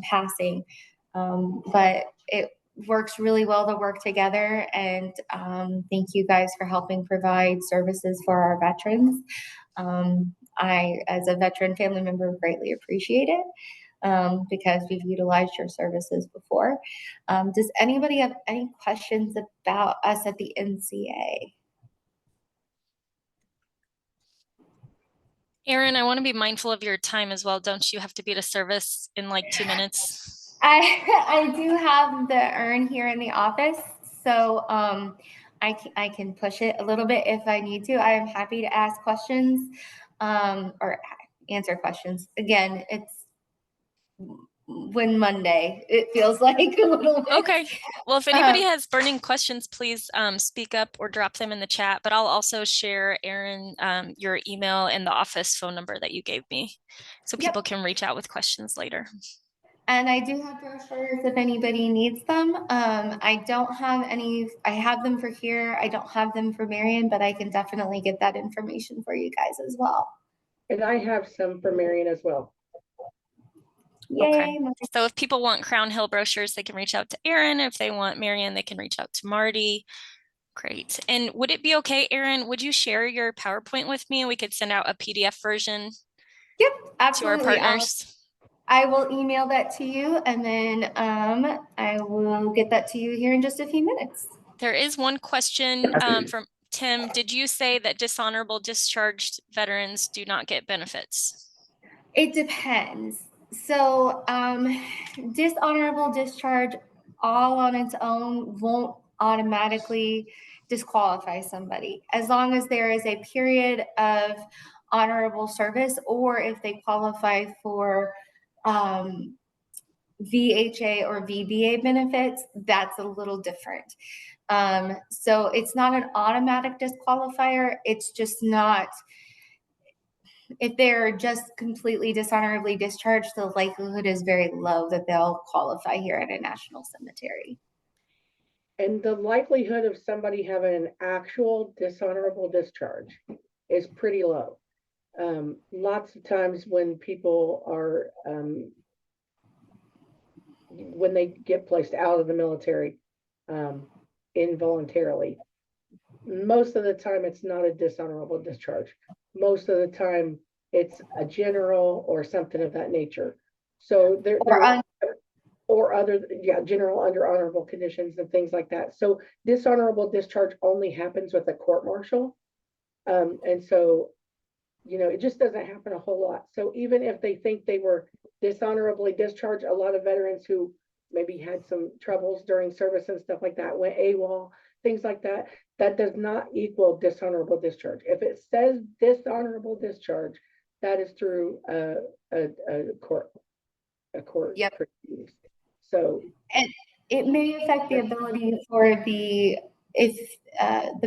passing. But it works really well to work together, and thank you guys for helping provide services for our veterans. I, as a veteran family member, greatly appreciate it. Because we've utilized your services before. Does anybody have any questions about us at the NCA? Erin, I want to be mindful of your time as well. Don't you have to be to service in like 2 minutes? I do have the urn here in the office, so I can push it a little bit if I need to. I am happy to ask questions or answer questions. Again, it's when Monday, it feels like a little bit. Okay. Well, if anybody has burning questions, please speak up or drop them in the chat. But I'll also share, Erin, your email and the office phone number that you gave me, so people can reach out with questions later. And I do have brochures if anybody needs them. I don't have any, I have them for here. I don't have them for Marion, but I can definitely get that information for you guys as well. And I have some for Marion as well. Yay. Okay. So if people want Crown Hill brochures, they can reach out to Erin. If they want Marion, they can reach out to Marty. Great. And would it be okay, Erin, would you share your PowerPoint with me and we could send out a PDF version Yep, to our absolutely. partners? I will email that to you, and then I will get that to you here in just a few minutes. There is one question from Tim. Did you say that dishonorable discharged veterans do not get benefits? It depends. So dishonorable discharge all on its own won't automatically disqualify somebody, as long as there is a period of honorable service, or if they qualify for VHA or VBA benefits, that's a little different. So it's not an automatic disqualifier. It's just not, if they're just completely dishonorably discharged, the likelihood is very low that they'll qualify here at a national cemetery. And the likelihood of somebody having an actual dishonorable discharge is pretty low. Lots of times when people are, when they get placed out of the military involuntarily, most of the time it's not a dishonorable discharge. Most of the time it's a general or something of that nature. So or other, general under honorable conditions and things like that. So dishonorable discharge only happens with a court martial. And so, it just doesn't happen a whole lot. So even if they think they were dishonorably discharged, a lot of veterans who maybe had some troubles during service and stuff like that, went AWOL, things like that, that does not equal dishonorable discharge. If it says dishonorable discharge, that is through a court. Yep. Proceedings. So, and it may affect the ability for the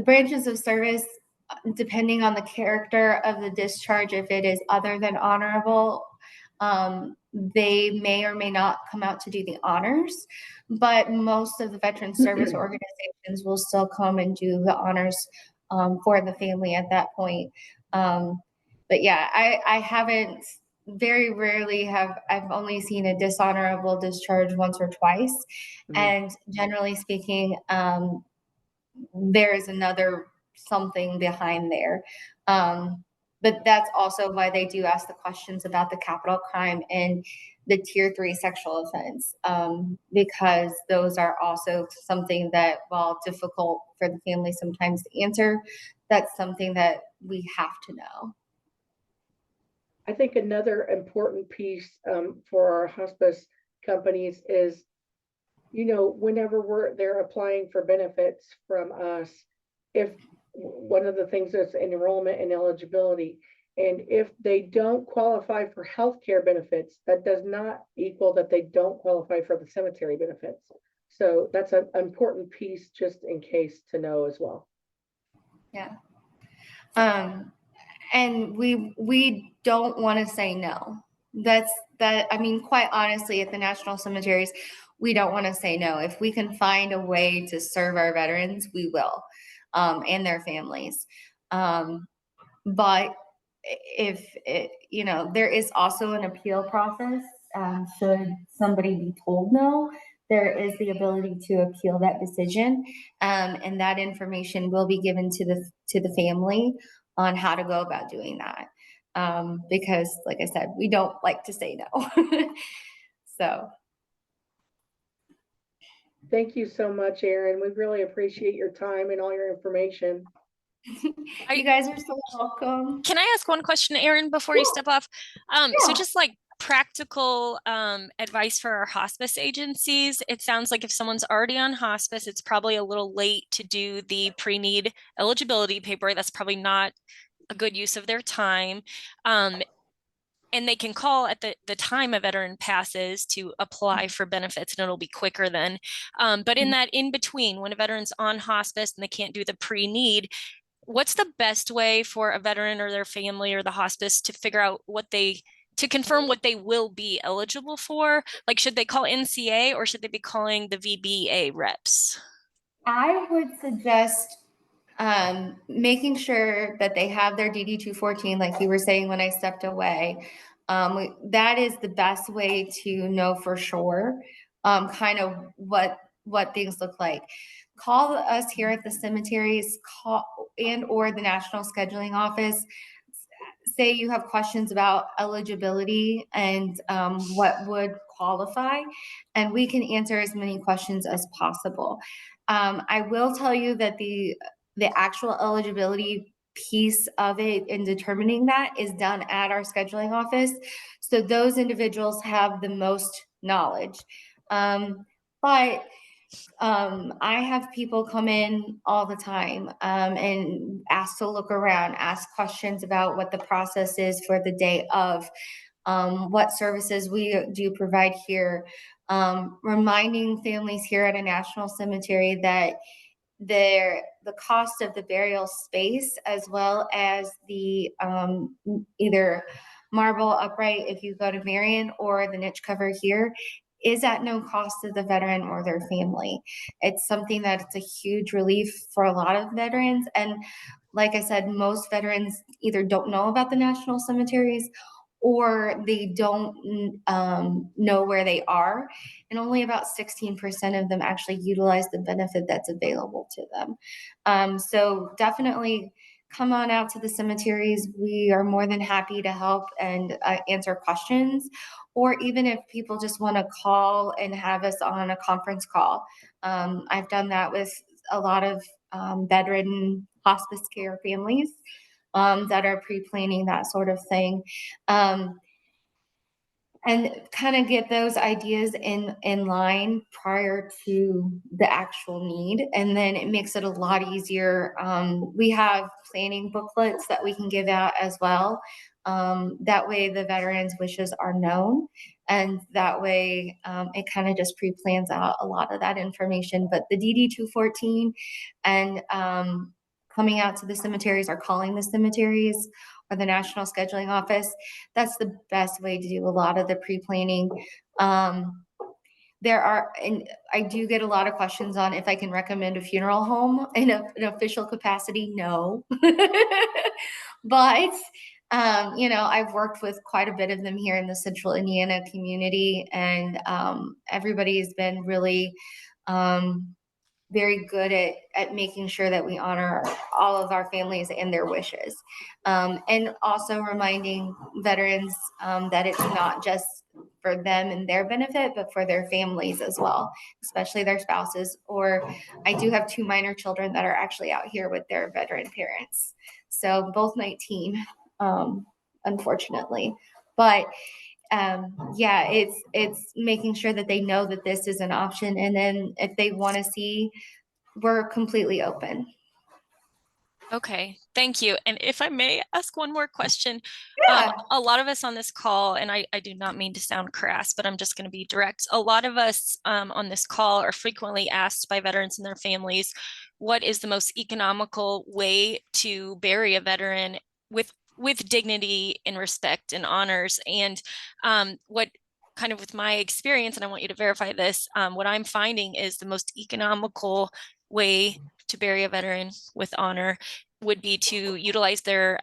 branches of service, depending on the character of the discharge. If it is other than honorable, they may or may not come out to do the honors, but most of the veteran service organizations will still come and do the honors for the family at that point. But yeah, I haven't, very rarely I've only seen a dishonorable discharge once or twice. And generally speaking, there is another something behind there. But that's also why they do ask the questions about the capital crime and the tier 3 sexual offense, because those are also something that, while difficult for the family sometimes to answer, that's something that we have to know. I think another important piece for our hospice companies is, whenever they're applying for benefits from us, if one of the things is enrollment and eligibility, and if they don't qualify for healthcare benefits, that does not equal that they don't qualify for the cemetery benefits. So that's an important piece, just in case, to know as well. Yeah. And we don't want to say no. I mean, quite honestly, at the national cemeteries, we don't want to say no. If we can find a way to serve our veterans, we will, and their families. But if there is also an appeal process. Should somebody be told no, there is the ability to appeal that decision, and that information will be given to the family on how to go about doing that. Because, like I said, we don't like to say no. So. Thank you so much, Erin. We really appreciate your time and all your information. You guys are so welcome. Can I ask one question, Erin, before you step off? So just like practical advice for our hospice agencies, it sounds like if someone's already on hospice, it's probably a little late to do the pre-need eligibility paper. That's probably not a good use of their time. And they can call at the time a veteran passes to apply for benefits, and it'll be quicker then. But in that in between, when a veteran's on hospice and they can't do the pre-need, what's the best way for a veteran or their family or the hospice to figure out to confirm what they will be eligible for? Like, should they call NCA or should they be calling the VBA reps? I would suggest making sure that they have their DD 214, like you were saying when I stepped away. That is the best way to know for sure kind of what what things look like. Call us here at the cemeteries, or the National Scheduling Office. Say you have questions about eligibility and what would qualify, and we can answer as many questions as possible. I will tell you that the actual eligibility piece of it in determining that is done at our scheduling office. So those individuals have the most knowledge. But I have people come in all the time and ask to look around, ask questions about what the process is for the day of, what services we do provide here, reminding families here at a national cemetery that the cost of the burial space, as well as the either marble upright if you go to Marion, or the niche cover here, is at no cost to the veteran or their family. It's something that it's a huge relief for a lot of veterans. And like I said, most veterans either don't know about the national cemeteries, or they don't know where they are. And only about 16% of them actually utilize the benefit that's available to them. So definitely come on out to the cemeteries. We are more than happy to help and answer questions, or even if people just want to call and have us on a conference call. I've done that with a lot of bedridden hospice care families that are pre-planning that sort of thing. And kind of get those ideas in line prior to the actual need. And then it makes it a lot easier. We have planning booklets that we can give out as well. That way the veterans' wishes are known. And that way it kind of just pre-plans out a lot of that information. But the DD 214 and coming out to the cemeteries or calling the cemeteries or the National Scheduling Office, that's the best way to do a lot of the pre-planning. There are, and I do get a lot of questions on if I can recommend a funeral home in an official capacity. No. But I've worked with quite a bit of them here in the Central Indiana community, and everybody's been really very good at making sure that we honor all of our families and their wishes. And also reminding veterans that it's not just for them and their benefit, but for their families as well, especially their spouses. Or I do have 2 minor children that are actually out here with their veteran parents. So both 19, unfortunately. But yeah, it's making sure that they know that this is an option. And then if they want to see, we're completely open. Okay, thank you. And if I may ask one more question, Yeah. a lot of us on this call, and I do not mean to sound crass, but I'm just going to be direct. A lot of us on this call are frequently asked by veterans and their families, what is the most economical way to bury a veteran with dignity and respect and honors? And what kind of with my experience, and I want you to verify this, what I'm finding is the most economical way to bury a veteran with honor would be to utilize their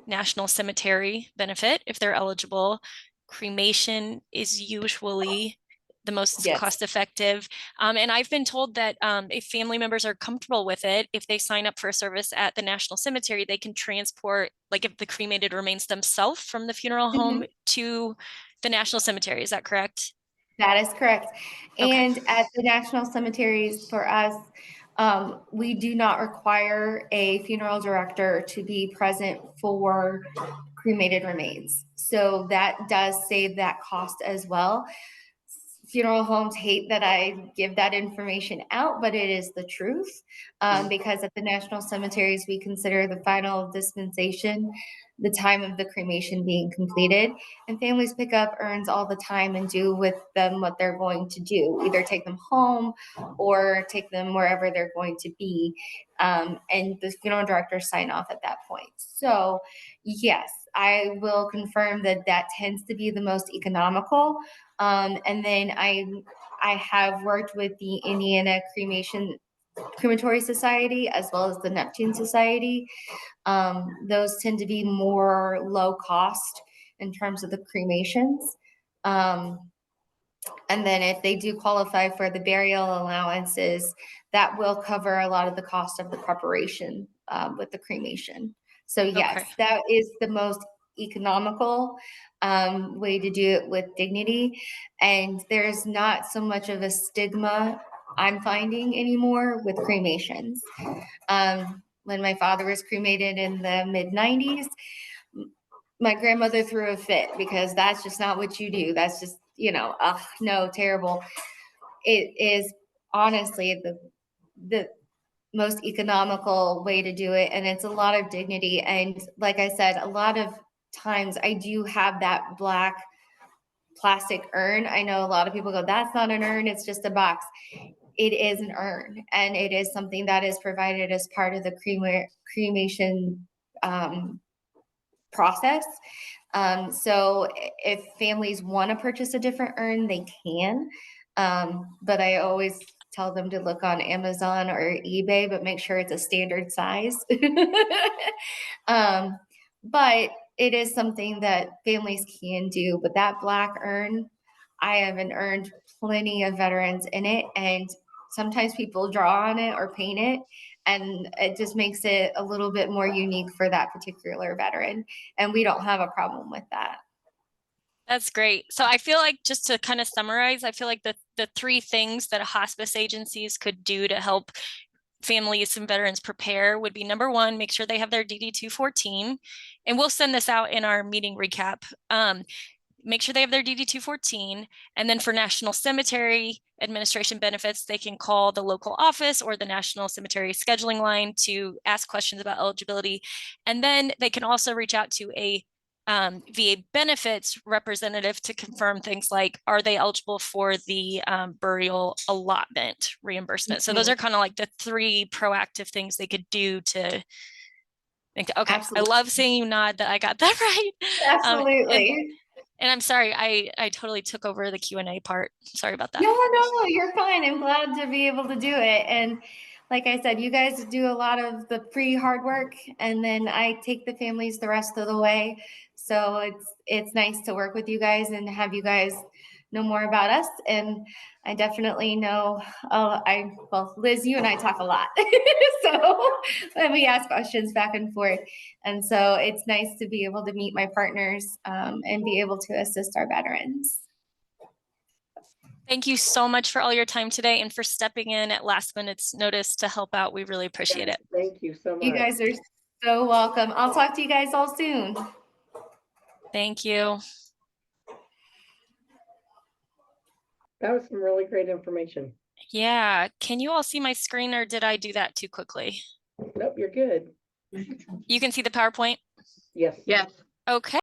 national cemetery benefit if they're eligible. Cremation is usually the most cost effective. And I've been told that if family members are comfortable with it, if they sign up for a service at the National Cemetery, they can transport, like if the cremated remains themselves from the funeral home to the National Cemetery. Is that correct? That is correct. Okay. And at the national cemeteries for us, we do not require a funeral director to be present for cremated remains. So that does save that cost as well. Funeral homes hate that I give that information out, but it is the truth, because at the national cemeteries, we consider the final dispensation the time of the cremation being completed, and families pick up urns all the time and do with them what they're going to do, either take them home or take them wherever they're going to be, and the funeral directors sign off at that point. So yes, I will confirm that that tends to be the most economical. And then I have worked with the Indiana Crematory Society as well as the Neptune Society. Those tend to be more low cost in terms of the cremations. And then if they do qualify for the burial allowances, that will cover a lot of the cost of the preparation with the cremation. So yes, Okay. that is the most economical way to do it with dignity. And there's not so much of a stigma I'm finding anymore with cremations. When my father was cremated in the mid-90s, my grandmother threw a fit because that's just not what you do. That's just, no, terrible. It is honestly the most economical way to do it. And it's a lot of dignity. And like I said, a lot of times I do have that black plastic urn. I know a lot of people go, that's not an urn, it's just a box. It is an urn, and it is something that is provided as part of the cremation process. So if families want to purchase a different urn, they can. But I always tell them to look on Amazon or eBay, but make sure it's a standard size. But it is something that families can do. But that black urn, I haven't earned plenty of veterans in it, and sometimes people draw on it or paint it, and it just makes it a little bit more unique for that particular veteran. And we don't have a problem with that. That's great. So I feel like, just to kind of summarize, I feel like the three things that hospice agencies could do to help families and veterans prepare would be: number one, make sure they have their DD-214, and we'll send this out in our meeting recap. Make sure they have their DD-214, and then for National Cemetery Administration benefits, they can call the local office or the National Cemetery scheduling line to ask questions about eligibility. And then they can also reach out to a VA benefits representative to confirm things like, are they eligible for the burial allotment reimbursement? So those are kind of like the three proactive things they could do to think. Okay, Absolutely. I love seeing you nod that I got that right. Absolutely. And I'm sorry, I totally took over the Q&A part. Sorry about that. No, you're fine. I'm glad to be able to do it. And like I said, you guys do a lot of the pre-hard work, and then I take the families the rest of the way. So it's nice to work with you guys and have you guys know more about us. And I definitely know, Liz, you and I talk a lot. So and we ask questions back and forth. And so it's nice to be able to meet my partners and be able to assist our veterans. Thank you so much for all your time today and for stepping in at last minute's notice to help out. We really appreciate it. Thank you so much. You guys are so welcome. I'll talk to you guys all soon. Thank you. That was some really great information. Yeah. Can you all see my screen, or did I do that too quickly? Nope, you're good. You can see the PowerPoint? Yes. Yes. Okay.